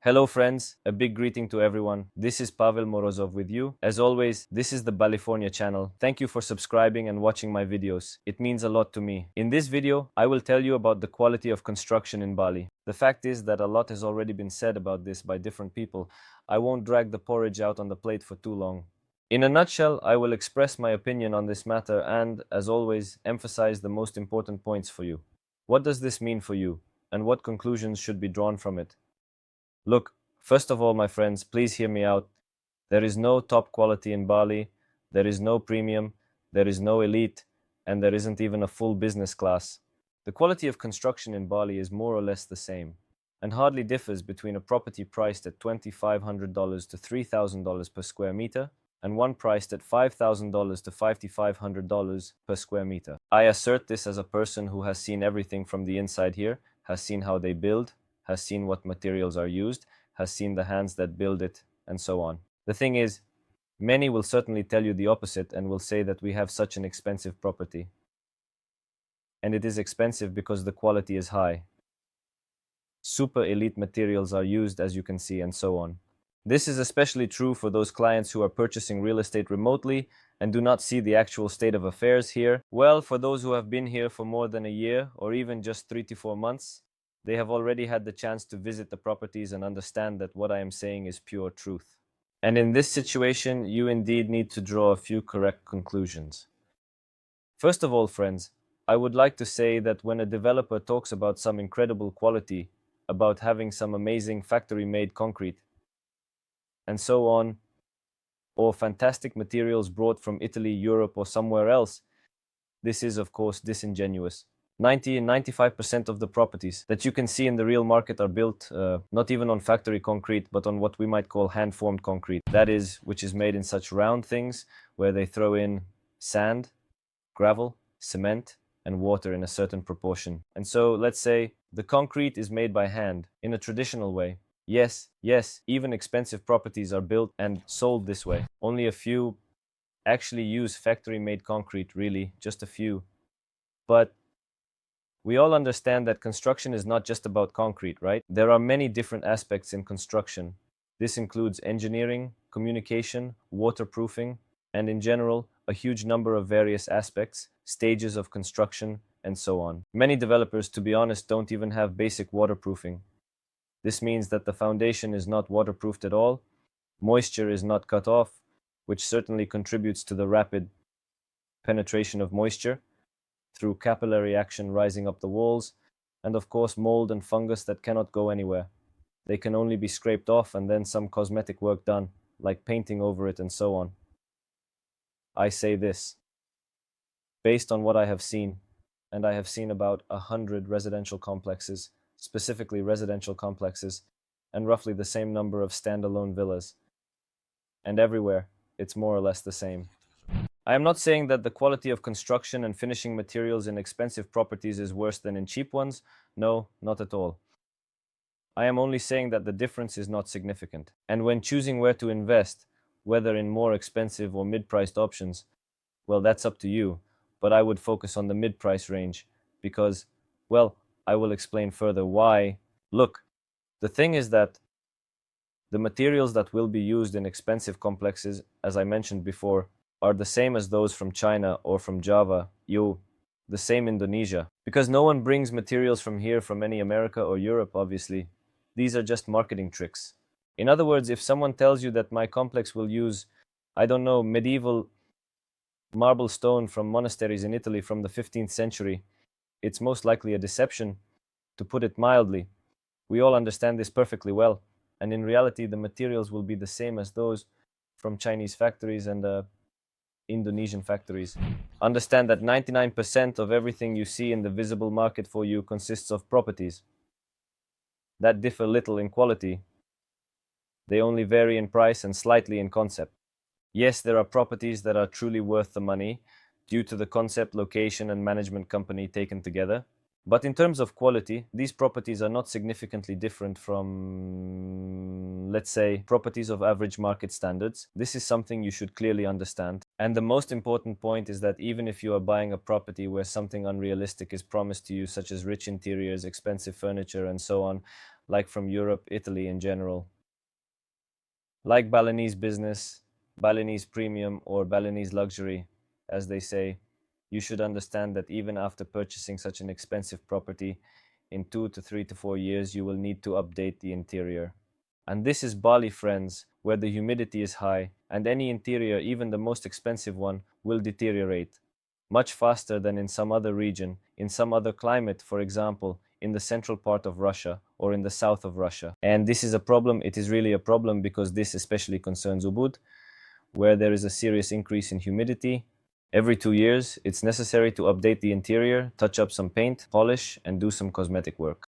Hello friends, a big greeting to everyone. This is Pavel Morozov with you. As always, this is the Balifornia channel. Thank you for subscribing and watching my videos. It means a lot to me. In this video, I will tell you about the quality of construction in Bali. The fact is that a lot has already been said about this by different people. I won't drag the porridge out on the plate for too long. In a nutshell, I will express my opinion on this matter and, as always, emphasize the most important points for you. What does this mean for you, and what conclusions should be drawn from it? Look, first of all, my friends, please hear me out. There is no top quality in Bali, there is no premium, there is no elite, and there isn't even a full business class. The quality of construction in Bali is more or less the same, and hardly differs between a property priced at $2,500 to $3,000 per square meter and one priced at $5,000 to $5,500 per square meter. I assert this as a person who has seen everything from the inside here, has seen how they build, has seen what materials are used, has seen the hands that build it, and so on. The thing is, many will certainly tell you the opposite and will say that we have such an expensive property. And it is expensive because the quality is high. Super elite materials are used, as you can see, and so on. This is especially true for those clients who are purchasing real estate remotely and do not see the actual state of affairs here. Well, for those who have been here for more than a year or even just 3 to 4 months, they have already had the chance to visit the properties and understand that what I am saying is pure truth. And in this situation, you indeed need to draw a few correct conclusions. First of all, friends, I would like to say that when a developer talks about some incredible quality, about having some amazing factory-made concrete, and so on, or fantastic materials brought from Italy, Europe, or somewhere else, this is, of course, disingenuous. 90 and 95% of the properties that you can see in the real market are built not even on factory concrete, but on what we might call hand-formed concrete. That is, which is made in such round things where they throw in sand, gravel, cement, and water in a certain proportion. And so, let's say, the concrete is made by hand in a traditional way. Yes, even expensive properties are built and sold this way. Only a few actually use factory-made concrete, really, just a few. But we all understand that construction is not just about concrete, right? There are many different aspects in construction. This includes engineering, communication, waterproofing, and in general, a huge number of various aspects, stages of construction, and so on. Many developers, to be honest, don't even have basic waterproofing. This means that the foundation is not waterproofed at all, moisture is not cut off, which certainly contributes to the rapid penetration of moisture through capillary action rising up the walls, and of course mold and fungus that cannot go anywhere. They can only be scraped off and then some cosmetic work done, like painting over it and so on. I say this based on what I have seen, and I have seen about 100 residential complexes, specifically residential complexes, and roughly the same number of standalone villas. And everywhere, it's more or less the same. I am not saying that the quality of construction and finishing materials in expensive properties is worse than in cheap ones. No, not at all. I am only saying that the difference is not significant. And when choosing where to invest, whether in more expensive or mid-priced options, well, that's up to you. But I would focus on the mid-price range because, well, I will explain further why. Look, the thing is that the materials that will be used in expensive complexes, as I mentioned before, are the same as those from China or from Java, the same Indonesia. Because no one brings materials from here from any America or Europe, obviously. These are just marketing tricks. In other words, if someone tells you that my complex will use, I don't know, medieval marble stone from monasteries in Italy from the 15th century, it's most likely a deception, to put it mildly. We all understand this perfectly well, and in reality the materials will be the same as those from Chinese factories and Indonesian factories. Understand that 99% of everything you see in the visible market for you consists of properties that differ little in quality. They only vary in price and slightly in concept. Yes, there are properties that are truly worth the money due to the concept, location, and management company taken together. But in terms of quality, these properties are not significantly different from, let's say, properties of average market standards. This is something you should clearly understand. And the most important point is that even if you are buying a property where something unrealistic is promised to you, such as rich interiors, expensive furniture, and so on, like from Europe, Italy in general. Like Balinese business, Balinese premium, or Balinese luxury, as they say, you should understand that even after purchasing such an expensive property, in 2 to 3 to 4 years, you will need to update the interior. And this is Bali, friends, where the humidity is high, and any interior, even the most expensive one, will deteriorate much faster than in some other region, in some other climate, for example, in the central part of Russia or in the south of Russia. And this is a problem, it is really a problem because this especially concerns Ubud, where there is a serious increase in humidity. Every 2 years, it's necessary to update the interior, touch up some paint, polish, and do some cosmetic work.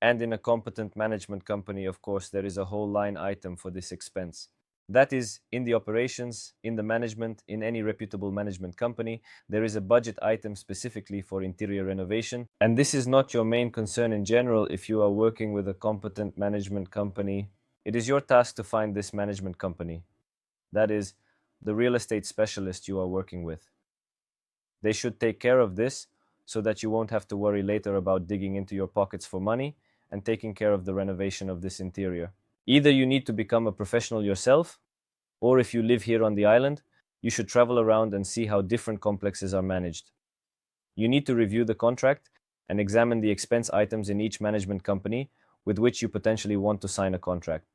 And in a competent management company, of course, there is a whole line item for this expense. That is, in the operations, in the management, in any reputable management company, there is a budget item specifically for interior renovation. And this is not your main concern in general if you are working with a competent management company. It is your task to find this management company. That is, the real estate specialist you are working with. They should take care of this so that you won't have to worry later about digging into your pockets for money and taking care of the renovation of this interior. Either you need to become a professional yourself, or if you live here on the island, you should travel around and see how different complexes are managed. You need to review the contract and examine the expense items in each management company with which you potentially want to sign a contract.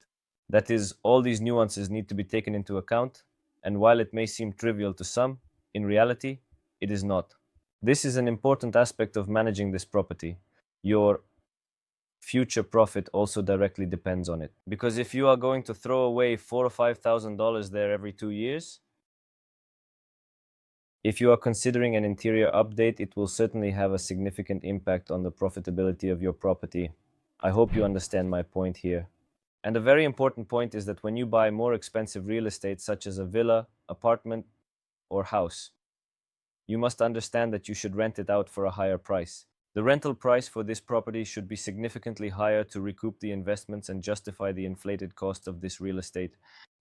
That is, all these nuances need to be taken into account, and while it may seem trivial to some, in reality, it is not. This is an important aspect of managing this property. Your future profit also directly depends on it. Because if you are going to throw away $4,000 or $5,000 there every 2 years, if you are considering an interior update, it will certainly have a significant impact on the profitability of your property. I hope you understand my point here. And a very important point is that when you buy more expensive real estate, such as a villa, apartment, or house, you must understand that you should rent it out for a higher price. The rental price for this property should be significantly higher to recoup the investments and justify the inflated cost of this real estate.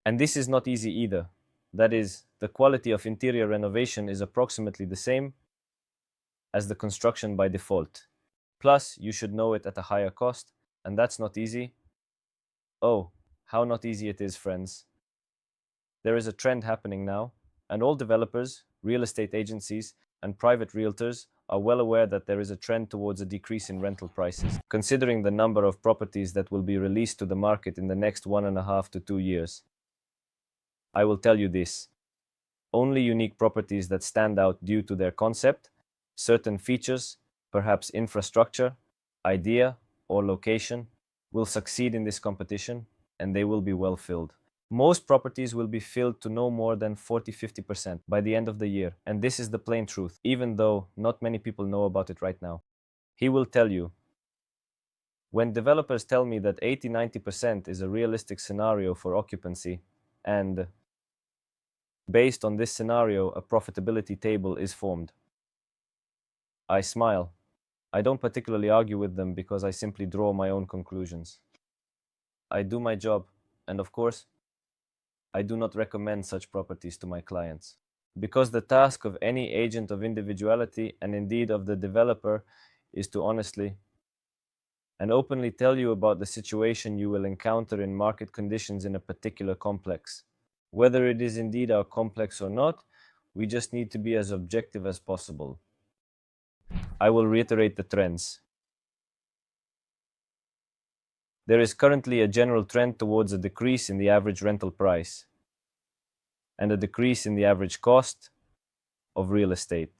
And this is not easy either. That is, the quality of interior renovation is approximately the same as the construction by default. Plus, you should know it at a higher cost, and that's not easy. Oh, how not easy it is, friends. There is a trend happening now, and all developers, real estate agencies, and private realtors are well aware that there is a trend towards a decrease in rental prices, considering the number of properties that will be released to the market in the next 1.5 to 2 years. I will tell you this. Only unique properties that stand out due to their concept, certain features, perhaps infrastructure, idea, or location, will succeed in this competition, and they will be well filled. Most properties will be filled to no more than 40–50% by the end of the year, and this is the plain truth, even though not many people know about it right now. He will tell you. When developers tell me that 80–90% is a realistic scenario for occupancy, and based on this scenario, a profitability table is formed, I smile. I don't particularly argue with them because I simply draw my own conclusions. I do my job, and of course, I do not recommend such properties to my clients. Because the task of any agent of individuality, and indeed of the developer, is to honestly and openly tell you about the situation you will encounter in market conditions in a particular complex. Whether it is indeed our complex or not, we just need to be as objective as possible. I will reiterate the trends. There is currently a general trend towards a decrease in the average rental price and a decrease in the average cost of real estate.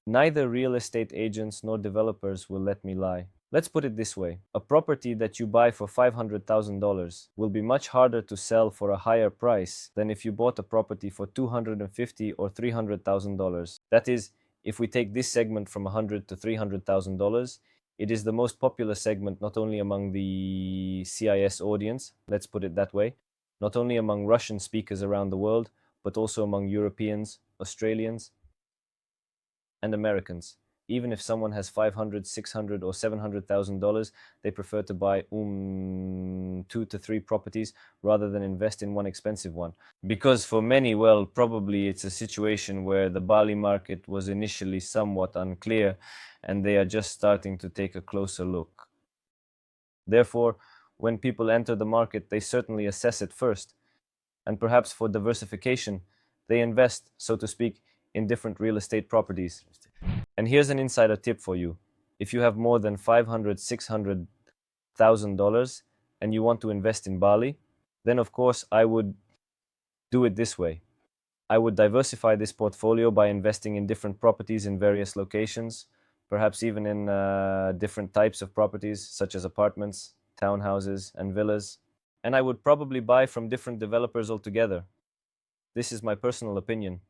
Neither real estate agents nor developers will let me lie. Let's put it this way. A property that you buy for $500,000 will be much harder to sell for a higher price than if you bought a property for $250,000 or $300,000. That is, if we take this segment from $100,000 to $300,000, it is the most popular segment not only among the CIS audience, let's put it that way, not only among Russian speakers around the world, but also among Europeans, Australians, and Americans. Even if someone has $500,000, $600,000, or $700,000, they prefer to buy 2 to 3 properties rather than invest in one expensive one. Because for many, well, probably it's a situation where the Bali market was initially somewhat unclear and they are just starting to take a closer look. Therefore, when people enter the market, they certainly assess it first. And perhaps for diversification, they invest, so to speak, in different real estate properties. And here's an insider tip for you. If you have more than $500, $600,000 and you want to invest in Bali, then of course I would do it this way. I would diversify this portfolio by investing in different properties in various locations, perhaps even in different types of properties, such as apartments, townhouses, and villas. And I would probably buy from different developers altogether. This is my personal opinion.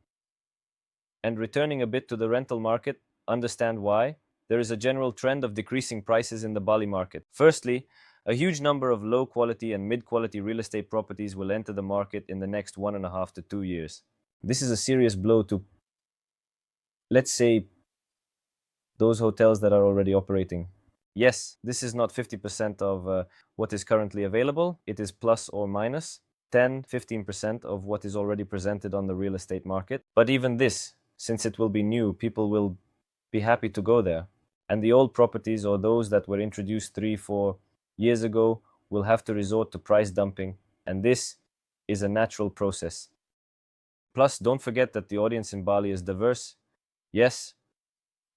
And returning a bit to the rental market, understand why. There is a general trend of decreasing prices in the Bali market. Firstly, a huge number of low quality and mid quality real estate properties will enter the market in the next 1.5 to 2 years. This is a serious blow to, let's say, those hotels that are already operating. Yes, this is not 50% of what is currently available. It is plus or minus 10-15% of what is already presented on the real estate market. But even this, since it will be new, people will be happy to go there. And the old properties, or those that were introduced 3-4 years ago, will have to resort to price dumping. And this is a natural process. Plus, don't forget that the audience in Bali is diverse. Yes,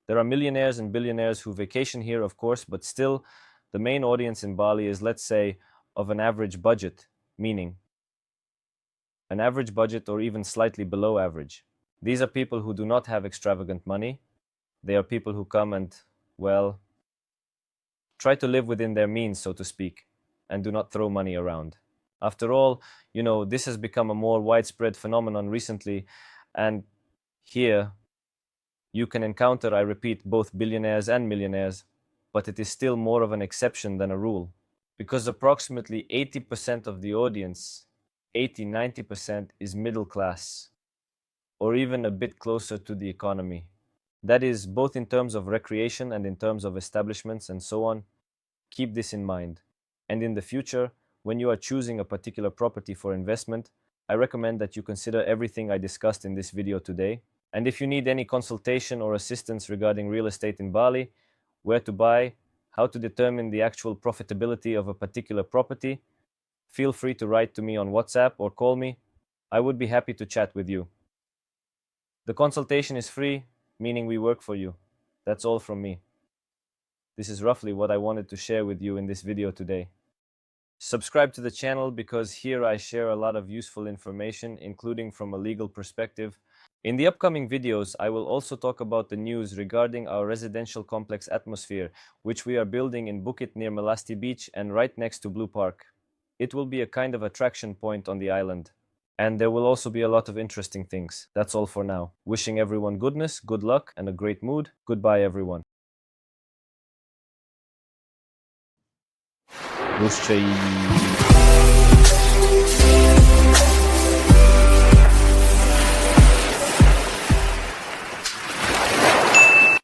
there are millionaires and billionaires who vacation here, of course, but still, the main audience in Bali is, let's say, of an average budget, meaning an average budget or even slightly below average. These are people who do not have extravagant money. They are people who come and, well, try to live within their means, so to speak, and do not throw money around. After all, this has become a more widespread phenomenon recently, and here you can encounter, I repeat, both billionaires and millionaires, but it is still more of an exception than a rule, because approximately 80% of the audience, 80-90%, is middle class, or even a bit closer to the economy. That is, both in terms of recreation and in terms of establishments and so on. Keep this in mind. And in the future, when you are choosing a particular property for investment, I recommend that you consider everything I discussed in this video today. And if you need any consultation or assistance regarding real estate in Bali, where to buy, how to determine the actual profitability of a particular property, feel free to write to me on WhatsApp or call me. I would be happy to chat with you. The consultation is free, meaning we work for you. That's all from me. This is roughly what I wanted to share with you in this video today. Subscribe to the channel because here I share a lot of useful information, including from a legal perspective. In the upcoming videos, I will also talk about the news regarding our residential complex atmosphere, which we are building in Bukit near Melasti Beach and right next to Blue Park. It will be a kind of attraction point on the island. And there will also be a lot of interesting things. That's all for now. Wishing everyone goodness, good luck, and a great mood. Goodbye, everyone. Rusçayı